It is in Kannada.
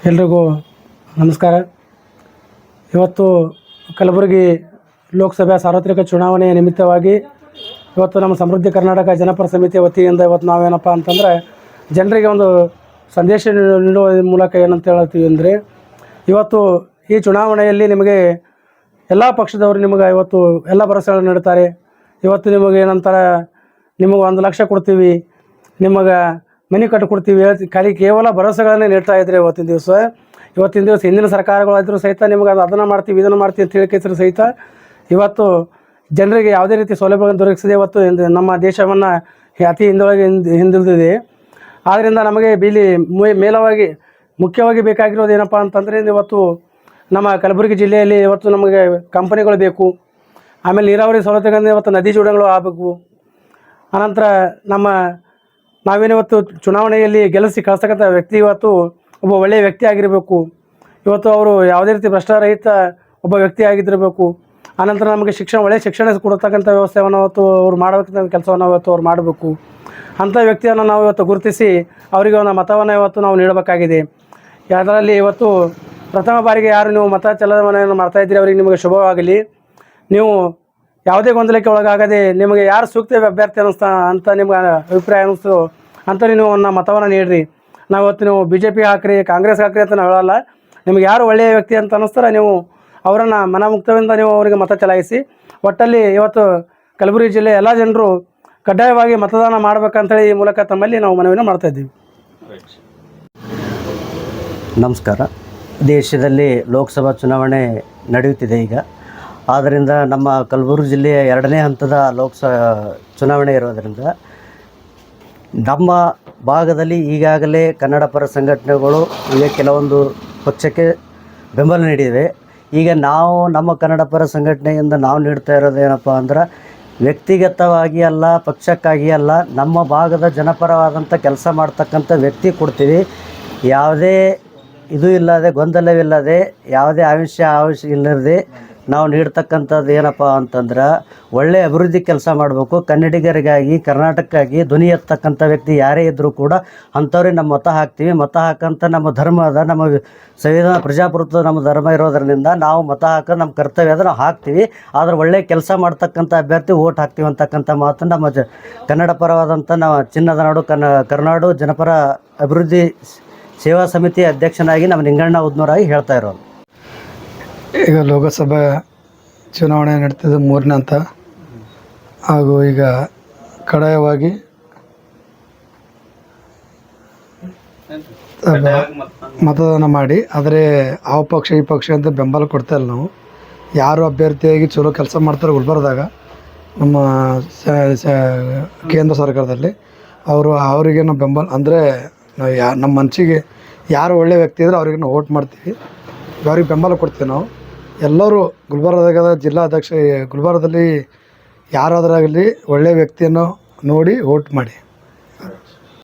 ಎಲ್ರಿಗೂ ನಮಸ್ಕಾರ. ಇವತ್ತು ಕಲಬುರಗಿ ಲೋಕಸಭೆ ಸಾರ್ವತ್ರಿಕ ಚುನಾವಣೆಯ ನಿಮಿತ್ತವಾಗಿ ಇವತ್ತು ನಮ್ಮ ಸಮೃದ್ಧಿ ಕರ್ನಾಟಕ ಜನಪರ ಸಮಿತಿ ವತಿಯಿಂದ ಇವತ್ತು ನಾವೇನಪ್ಪ ಅಂತಂದರೆ ಜನರಿಗೆ ಒಂದು ಸಂದೇಶ ನೀಡುವ ಮೂಲಕ ಏನಂತ ಹೇಳ್ತೀವಿ ಅಂದರೆ, ಇವತ್ತು ಈ ಚುನಾವಣೆಯಲ್ಲಿ ನಿಮಗೆ ಎಲ್ಲ ಪಕ್ಷದವರು ನಿಮಗೆ ಇವತ್ತು ಎಲ್ಲ ಭರವಸೆಗಳನ್ನು ನೀಡ್ತಾರೆ. ಇವತ್ತು ನಿಮಗೆ ಏನಂತಾರೆ, ನಿಮಗೆ 1 ಲಕ್ಷ ಕೊಡ್ತೀವಿ, ನಿಮಗೆ ಮನೆ ಕಟ್ಟಿಕೊಡ್ತೀವಿ ಕೇವಲ ಭರವಸೆಗಳನ್ನೇ ನೀಡ್ತಾ ಇದ್ದಾರೆ. ಇವತ್ತಿನ ದಿವಸ ಹಿಂದಿನ ಸರ್ಕಾರಗಳಾದರೂ ಸಹಿತ ನಿಮಗೆ ಅದನ್ನು ಮಾಡ್ತೀವಿ ಇದನ್ನು ಮಾಡ್ತೀವಿ ಅಂತ ಹೇಳಿಕೆಸರು ಸಹಿತ ಇವತ್ತು ಜನರಿಗೆ ಯಾವುದೇ ರೀತಿ ಸೌಲಭ್ಯಗಳನ್ನು ದೊರಕಿಸದೆ ಇವತ್ತು ನಮ್ಮ ದೇಶವನ್ನು ಅತಿ ಹಿಂದುಳಿದಿದೆ. ಆದ್ದರಿಂದ ನಮಗೆ ಇಲ್ಲಿ ಮೇಲವಾಗಿ ಮುಖ್ಯವಾಗಿ ಬೇಕಾಗಿರೋದು ಏನಪ್ಪ ಅಂತಂದರೆ, ಇವತ್ತು ನಮ್ಮ ಕಲಬುರಗಿ ಜಿಲ್ಲೆಯಲ್ಲಿ ಇವತ್ತು ನಮಗೆ ಕಂಪನಿಗಳು ಬೇಕು. ಆಮೇಲೆ ನೀರಾವರಿ ಸೌಲಭ್ಯಗಳಿಂದ ಇವತ್ತು ನದಿ ಜೋಡಣೆಗಳು ಆಗಬೇಕು. ಅನಂತರ ನಾವೇನಿವತ್ತು ಚುನಾವಣೆಯಲ್ಲಿ ಗೆಲ್ಲಿಸಿ ಕಳಿಸ್ತಕ್ಕಂಥ ವ್ಯಕ್ತಿ ಇವತ್ತು ಒಬ್ಬ ಒಳ್ಳೆಯ ವ್ಯಕ್ತಿ ಆಗಿರಬೇಕು. ಇವತ್ತು ಅವರು ಯಾವುದೇ ರೀತಿ ಭ್ರಷ್ಟಾರಹಿತ ಒಬ್ಬ ವ್ಯಕ್ತಿ ಆಗಿದ್ದಿರಬೇಕು. ಆನಂತರ ನಮಗೆ ಒಳ್ಳೆಯ ಶಿಕ್ಷಣ ಕೊಡ್ತಕ್ಕಂಥ ವ್ಯವಸ್ಥೆಯನ್ನು ಇವತ್ತು ಅವ್ರು ಮಾಡಬೇಕಂತ ಕೆಲಸವನ್ನು ಇವತ್ತು ಅವ್ರು ಮಾಡಬೇಕು. ಅಂಥ ವ್ಯಕ್ತಿಯನ್ನು ನಾವು ಇವತ್ತು ಗುರುತಿಸಿ ಅವರಿಗೆ ಒಂದು ಮತವನ್ನು ಇವತ್ತು ನಾವು ನೀಡಬೇಕಾಗಿದೆ. ಅದರಲ್ಲಿ ಇವತ್ತು ಪ್ರಥಮ ಬಾರಿಗೆ ಯಾರು ನೀವು ಮತ ಚಲಾವಣೆಯನ್ನು ಮಾಡ್ತಾಯಿದ್ದೀರಿ ಅವರಿಗೆ ನಿಮಗೆ ಶುಭವಾಗಲಿ. ನೀವು ಯಾವುದೇ ಗೊಂದಲಕ್ಕೆ ಒಳಗಾಗದೆ ನಿಮಗೆ ಯಾರು ಸೂಕ್ತ ಅಭ್ಯರ್ಥಿ ಅಂತ ನಿಮ್ಗೆ ಅಭಿಪ್ರಾಯ ಅನ್ನಿಸ್ತೋ ಅಂತ ನೀವು ಮತವನ್ನು ನೀಡಿರಿ. ನಾವು ಇವತ್ತು ನೀವು BJP ಹಾಕ್ರಿ, ಕಾಂಗ್ರೆಸ್ ಹಾಕ್ರಿ ಅಂತ ನಾವು ಹೇಳಲ್ಲ. ನಿಮಗೆ ಯಾರು ಒಳ್ಳೆಯ ವ್ಯಕ್ತಿ ಅಂತ ಅನ್ನಿಸ್ತಾರೆ ನೀವು ಅವರನ್ನು ಮನಮುಕ್ತದಿಂದ ನೀವು ಅವರಿಗೆ ಮತ ಚಲಾಯಿಸಿ. ಒಟ್ಟಲ್ಲಿ ಇವತ್ತು ಕಲಬುರಗಿ ಜಿಲ್ಲೆ ಎಲ್ಲ ಜನರು ಕಡ್ಡಾಯವಾಗಿ ಮತದಾನ ಮಾಡಬೇಕಂತೇಳಿ ಈ ಮೂಲಕ ತಮ್ಮಲ್ಲಿ ನಾವು ಮನವಿಯನ್ನು ಮಾಡ್ತಾಯಿದ್ದೀವಿ. ನಮಸ್ಕಾರ. ದೇಶದಲ್ಲಿ ಲೋಕಸಭಾ ಚುನಾವಣೆ ನಡೆಯುತ್ತಿದೆ ಈಗ. ಆದ್ದರಿಂದ ನಮ್ಮ ಕಲಬುರಗಿ ಜಿಲ್ಲೆಯ 2ನೇ ಹಂತದ ಚುನಾವಣೆ ಇರೋದರಿಂದ ನಮ್ಮ ಭಾಗದಲ್ಲಿ ಈಗಾಗಲೇ ಕನ್ನಡ ಪರ ಸಂಘಟನೆಗಳು ಈಗ ಕೆಲವೊಂದು ಪಕ್ಷಕ್ಕೆ ಬೆಂಬಲ ನೀಡಿವೆ. ಈಗ ನಮ್ಮ ಕನ್ನಡ ಪರ ಸಂಘಟನೆಯಿಂದ ನಾವು ನೀಡ್ತಾ ಇರೋದು ಏನಪ್ಪ ಅಂದ್ರೆ, ವ್ಯಕ್ತಿಗತವಾಗಿ ಅಲ್ಲ, ಪಕ್ಷಕ್ಕಾಗಿ ಅಲ್ಲ, ನಮ್ಮ ಭಾಗದ ಜನಪರವಾದಂಥ ಕೆಲಸ ಮಾಡ್ತಕ್ಕಂಥ ವ್ಯಕ್ತಿ ಕೊಡ್ತೀವಿ. ಯಾವುದೇ ಇದು ಇಲ್ಲದೆ, ಗೊಂದಲವಿಲ್ಲದೆ, ಯಾವುದೇ ಆವೇಶ ಇಲ್ಲದೆ ನಾವು ನೀಡ್ತಕ್ಕಂಥದ್ದು ಏನಪ್ಪ ಅಂತಂದ್ರೆ, ಒಳ್ಳೆಯ ಅಭಿವೃದ್ಧಿ ಕೆಲಸ ಮಾಡಬೇಕು. ಕನ್ನಡಿಗರಿಗಾಗಿ, ಕರ್ನಾಟಕಕ್ಕಾಗಿ ಧ್ವನಿ ಎತ್ತಕ್ಕಂಥ ವ್ಯಕ್ತಿ ಯಾರೇ ಇದ್ದರೂ ಕೂಡ ಅಂಥವ್ರಿಗೆ ನಮ್ಮ ಮತ ಹಾಕ್ತೀವಿ. ಮತ ಹಾಕಂತ ನಮ್ಮ ಧರ್ಮ ಅದ, ನಮ್ಮ ಸಂವಿಧಾನ ಪ್ರಜಾಪ್ರಭುತ್ವ ನಮ್ಮ ಧರ್ಮ ಇರೋದರಿಂದ ನಾವು ಮತ ಹಾಕೋದು ನಮ್ಮ ಕರ್ತವ್ಯ ಅದ, ನಾವು ಹಾಕ್ತೀವಿ. ಆದರೆ ಒಳ್ಳೆಯ ಕೆಲಸ ಮಾಡ್ತಕ್ಕಂಥ ಅಭ್ಯರ್ಥಿ ಓಟ್ ಹಾಕ್ತೀವಿ ಅಂತಕ್ಕಂಥ ಮಾತು ನಮ್ಮ ಕನ್ನಡ ಪರವಾದಂಥ ನಾವು ಚಿನ್ನದ ನಾಡು ಕರ್ನಾಡು ಜನಪರ ಅಭಿವೃದ್ಧಿ ಸೇವಾ ಸಮಿತಿ ಅಧ್ಯಕ್ಷನಾಗಿ ನಮ್ಮ ನಿಂಗಣ್ಣ ಉದ್ನೂರಾಗಿ ಹೇಳ್ತಾ ಇರೋದು. ಈಗ ಲೋಕಸಭಾ ಚುನಾವಣೆ ನಡೀತಿದ್ದು 3ನೇ ಹಂತ ಹಾಗೂ ಈಗ ಕಡ್ಡಾಯವಾಗಿ ಮತದಾನ ಮಾಡಿ. ಆದರೆ ಆ ಪಕ್ಷ ಈ ಪಕ್ಷ ಅಂತ ಬೆಂಬಲ ಕೊಡ್ತಾಯಿಲ್ಲ ನಾವು. ಯಾರು ಅಭ್ಯರ್ಥಿಯಾಗಿ ಚಲೋ ಕೆಲಸ ಮಾಡ್ತಾರೆ ಗುಲ್ಬರ್ಗದಾಗ ನಮ್ಮ ಕೇಂದ್ರ ಸರ್ಕಾರದಲ್ಲಿ ಅವರಿಗೆ ನಾವು ಬೆಂಬಲ ಅಂದರೆ ನಮ್ಮ ಮನಸ್ಸಿಗೆ ಯಾರು ಒಳ್ಳೆಯ ವ್ಯಕ್ತಿ ಇದ್ದರೆ ಅವ್ರಿಗೆ ನಾವು ವೋಟ್ ಮಾಡ್ತೀವಿ, ಅವ್ರಿಗೆ ಬೆಂಬಲ ಕೊಡ್ತೀವಿ ನಾವು. ಎಲ್ಲರೂ ಗುಲ್ಬರ್ಗದ ಜಿಲ್ಲಾಧ್ಯಕ್ಷ ಗುಲ್ಬರ್ಗದಲ್ಲಿ ಯಾರಾದರಾಗಲಿ ಒಳ್ಳೆಯ ವ್ಯಕ್ತಿಯನ್ನು ನೋಡಿ ವೋಟ್ ಮಾಡಿ.